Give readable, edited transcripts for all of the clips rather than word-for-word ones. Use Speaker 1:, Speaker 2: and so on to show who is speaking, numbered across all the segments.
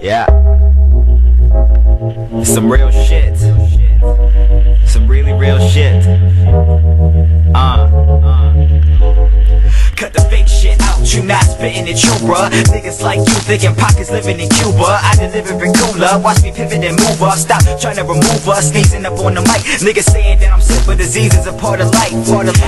Speaker 1: Yeah. Some real shit. Some really real shit. Cut the fake shit out, you not spitting it true, bruh. Niggas like you thinking pockets living in Cuba. I deliver it cooler, watch me pivot and move up. Stop trying to remove us, sneezing up on the mic. Niggas saying that I'm sick, but disease is a part of life.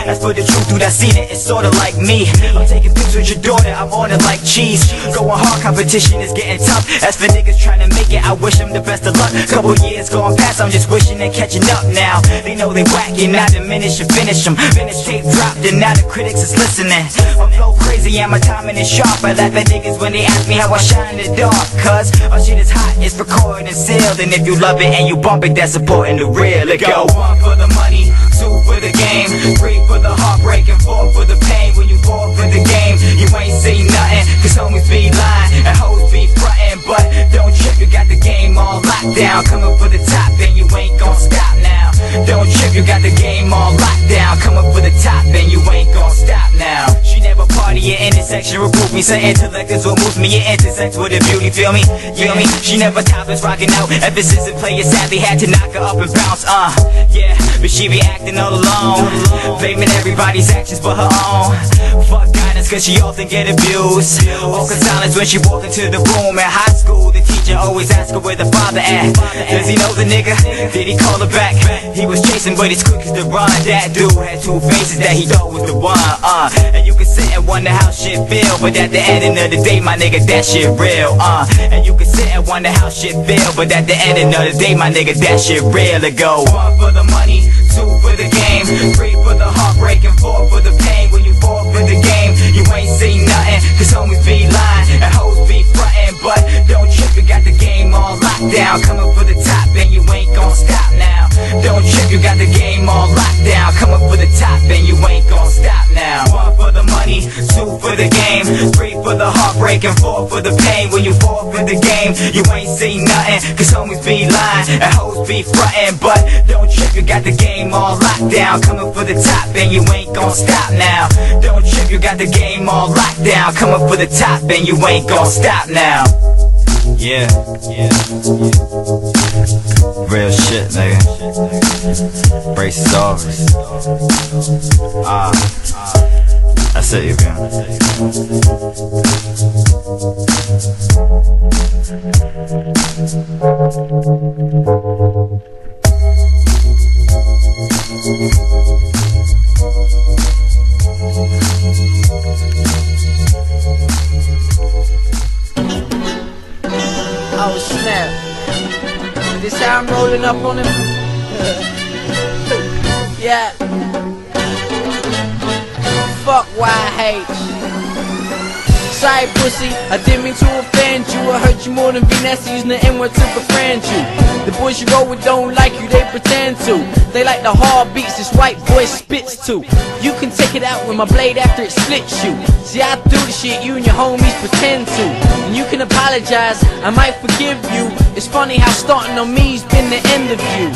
Speaker 1: As for the truth, dude, I seen it, it's sorta like me. I'm taking pictures with your daughter, I'm on it like cheese. Going hard, competition is getting tough. As for niggas trying to make it, I wish them the best of luck. Couple years going past, I'm just wishing they're catching up now. They know they whacking, I diminish and finish them. Finish tape dropped, and now the critics is listening. My flow crazy and my timing is sharp. I laugh at niggas when they ask me how I shine in the dark. Cause our shit is hot, it's recorded and sealed. And if you love it and you bump it, that's supporting the real. Let go. 1 for the money, 2 for the game, 3 for the heartbreak, and 4 for the pain. When you fall for the game, you ain't see nothing. Cause homies be lying and hoes be frontin'. But don't trip, you got the game all locked down. Coming for the top and you ain't gon' stop now. Don't trip, you got the game all locked down. Coming for the top and you ain't gon' stop now. She never party in intersection, recruit me. Say intellect is what moves me. It intersects with the beauty, feel me? Feel me? She never topless, rocking out. Emphasis and play it sadly, had to knock her up and bounce. Yeah, but she be acting all alone, blaming everybody's actions but her own. Fuck guidance cause she often get abused. Awkward silence when she walk into the room. At high school, the teacher always ask her where the father at. Does he know the nigga? Did he call her back? He was chasing but he's quick as the run. That dude had 2 faces that he thought was the one. And you can sit and wonder how shit feel, but at the end of the day, my nigga, that shit real. And you can sit and wonder how shit feel, but at the end of the day, my nigga, that shit real. It go 1 for the money, 2 for the game, 3 for the heartbreak, and 4 for the pain. When you fall for the game, you ain't see nothing. Cause homies be lying and hoes be frontin'. But don't trip, you got the game all locked down. Coming for the top and you ain't gon' stop now. Don't trip, you got the game all locked down. Coming for the top and you ain't gon' stop now. 1 for the money, 2 for the game, 3 for the heartbreak, and 4 for the pain. When you fall for the game, you ain't see nothing. Cause homies be lying and hoes be frontin'. But don't trip, you got the game all locked down. Coming for the top and you ain't gon' stop now. Don't trip, you got the game all locked down. Coming for the top and you ain't gon' stop now. Yeah. Real shit, nigga. Brace off. That's it, you got.
Speaker 2: Oh snap. This how I'm rolling up on him? Yeah. Fuck YH. Sorry pussy, I didn't mean to offend you. I hurt you more than Vanessa using the N-word to befriend you. The boys you roll with don't like you, they pretend to. They like the hard beats this white boy spits to. You can take it out with my blade after it splits you. See, I do the shit you and your homies pretend to. And you can apologize, I might forgive you. It's funny how starting on me's been the end of you.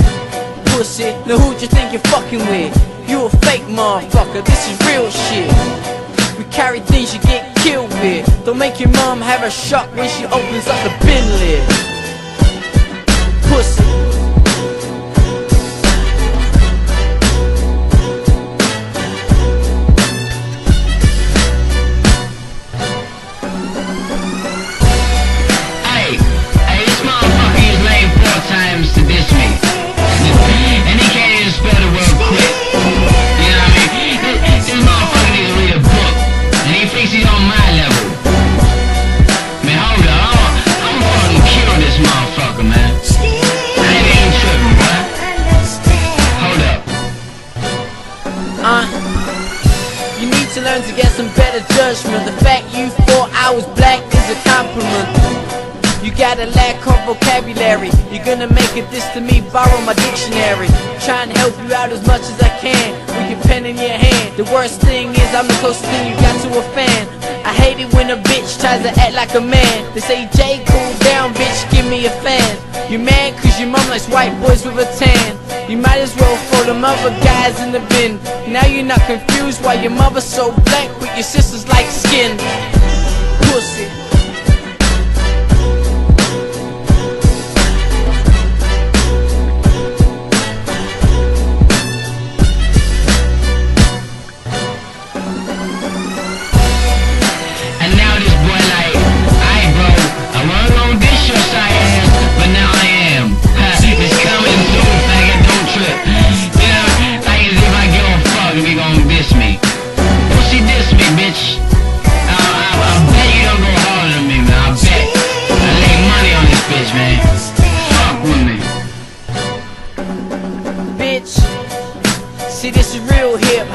Speaker 2: Pussy, now who'd you think you're fucking with? You a fake motherfucker, this is real shit. We carry things you get killed with. Don't make your mom have a shock when she opens up the bin lid. Pussy.
Speaker 3: Hey, this motherfucker used lame 4 times to diss me. And he can't even spell the word quit. You know what I mean? This motherfucker needs to read a book. And he thinks he's on my level. Man, hold up, I'm gonna fucking kill this motherfucker, man. I ain't even tripping, boy. Hold up.
Speaker 2: You need to learn to get some better judgment. The fact you thought I was black is a compliment. You got a lack of vocabulary. You're gonna make a diss to me, borrow my dictionary. Trying to help you out as much as I can with your pen in your hand. The worst thing is I'm the closest thing you got to a fan. I hate it when a bitch tries to act like a man. They say, Jay, cool down, bitch, give me a fan. You mad cause your mom likes white boys with a tan. You might as well throw them other guys in the bin. Now you're not confused why your mother's so blank with your sister's light skin. Pussy.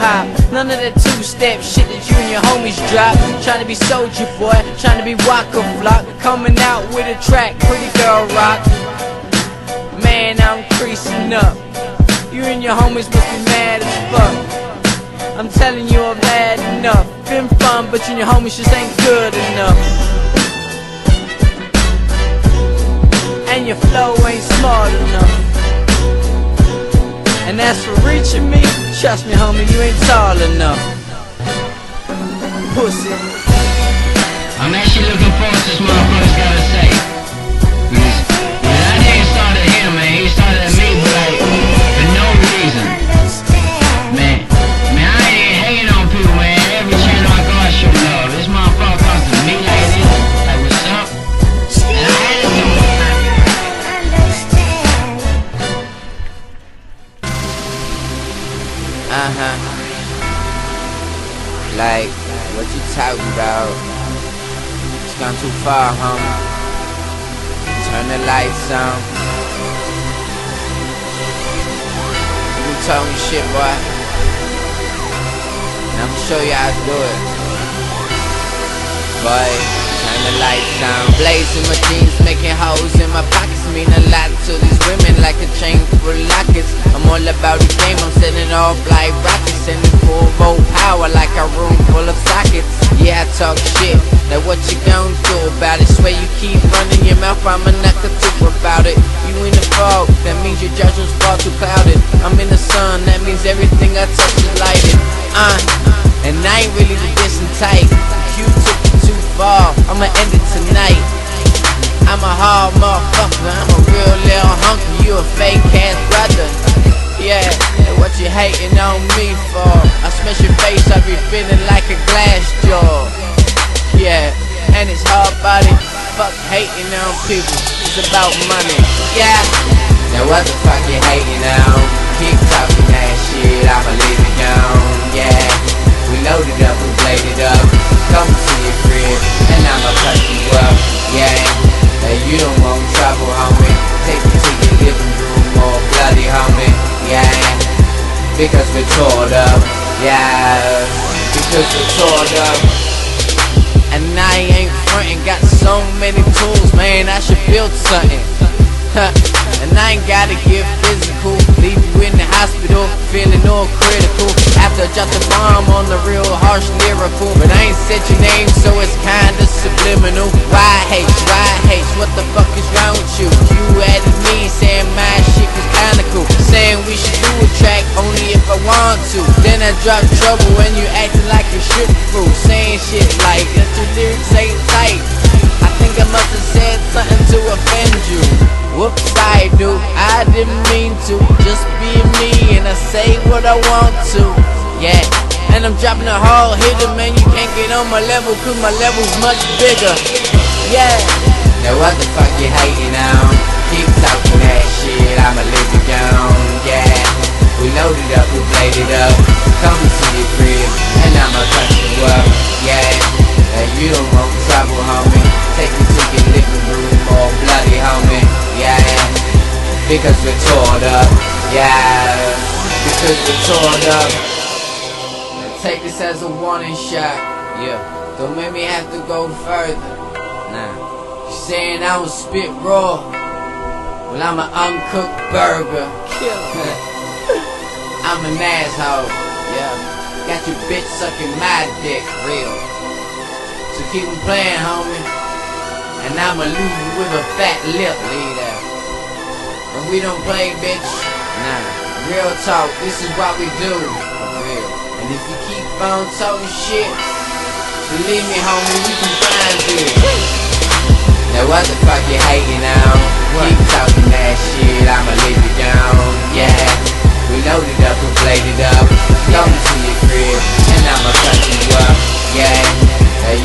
Speaker 2: hop. None of that two-step shit that you and your homies drop. Trying to be Soulja Boy, trying to be Waka Flock. Coming out with a track, pretty girl rock. Man, I'm creasing up. You and your homies must be mad as fuck. I'm telling you I've had enough. Been fun, but you and your homies just ain't good enough. And your flow ain't smart enough. And as for reaching me, trust me homie, you ain't tall enough. Pussy.
Speaker 3: I'm actually looking forward to this motherfucker's gotta say. Cause I didn't start at him, man. He started at me, but like, for no reason. Man, I ain't even hating on people, man. Every channel I go, I show love. This motherfucker comes to me like this. Like, what's up? And I had to do it.
Speaker 4: Like, what you talking about? It's gone too far, homie. Turn the lights on. You talking shit, boy. And I'ma show you how to do it. Boy, turn the lights on. Blazing my jeans, making holes in my pockets. Mean a lot to these women, like a chain full of lockets. I'm all about the game, I'm setting off like rockets. Sending full volt power like a room full of sockets. Yeah, I talk shit, now what you gon' do about it? Swear you keep running your mouth, I'ma knock a tooth about it. You in the fog, that means your judgment's far too clouded. I'm in the sun, that means everything I touch is lighted. And I ain't really the distant type. You took it too far, I'ma end it tonight. I'm a hard motherfucker, I'm a real little hunky. You a fake ass brother. Yeah, and what you hating on me for? I smash your face, I be feeling like a glass jaw. Yeah, and it's hard body. Fuck hating on people, it's about money. Yeah. Now what the fuck you hating on? Keep talking that shit, I'ma leave it gone. Yeah, we loaded up, we bladed up. Come to your crib, and I'ma cut you up. Yeah. You don't want trouble, homie. Take me to your living room, all bloody, homie. Yeah, because we're torn up. Yeah, because we're torn up. And I ain't frontin', got so many tools, man. I should build something. And I ain't gotta get physical. Leave you in the hospital, feeling all critical. After I dropped the bomb on the real harsh lyrical. But I ain't said your name, so it's kinda subliminal. Why hate, what the fuck is wrong with you? You added me, saying my shit was kinda cool. Saying we should do a track only if I want to. Then I drop trouble when you acting like a shit fool. Saying shit like, that your lyrics ain't tight. I think I must have said something to offend you. Whoops, I do, I didn't mean to. Just be me and I say what I want to. Yeah, and I'm dropping a hard hitter, man. You can't get on my level, cause my level's much bigger. Yeah. Now what the fuck you hating on? Keep talking that shit, I'ma leave it gone. Yeah, we loaded up, we bladed up. Come to your crib, and I'ma cut you up. Yeah, you don't want trouble, homie. Take me to your living room, all bloody, homie. Yeah, because we're torn up. Yeah, because we're torn up. Now take this as a warning shot. Yeah, don't make me have to go further. Nah, you saying I don't spit raw? Well, I'm an uncooked burger. I'm an asshole. Yeah, got your bitch sucking my dick, real. So keep on playing, homie. And I'ma lose you with a fat lip, lead out. When we don't play, bitch, nah, real talk, this is what we do, real. And if you keep on talking shit, believe me, homie, we can find you. Now what the fuck you hating on? Keep talking that shit, I'ma leave it gone. Yeah, we loaded up, we bladed up. Come to your crib, and I'ma cut you up. Yeah,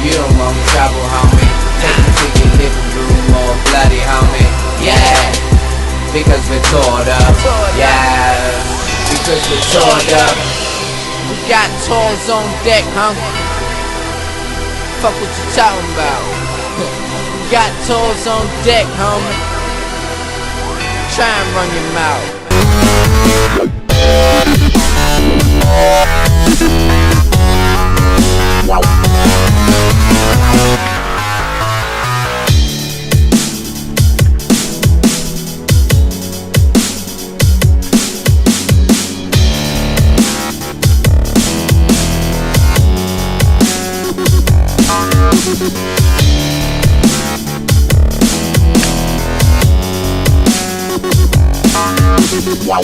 Speaker 4: you don't want trouble, homie. Take me to your living room, all bloody, homie. Yeah, because we're torn up. Yeah, because we're torn up. We got toys on deck, huh? Fuck what you talking about? We got toys on deck, homie. Try and run your mouth.
Speaker 1: Wow.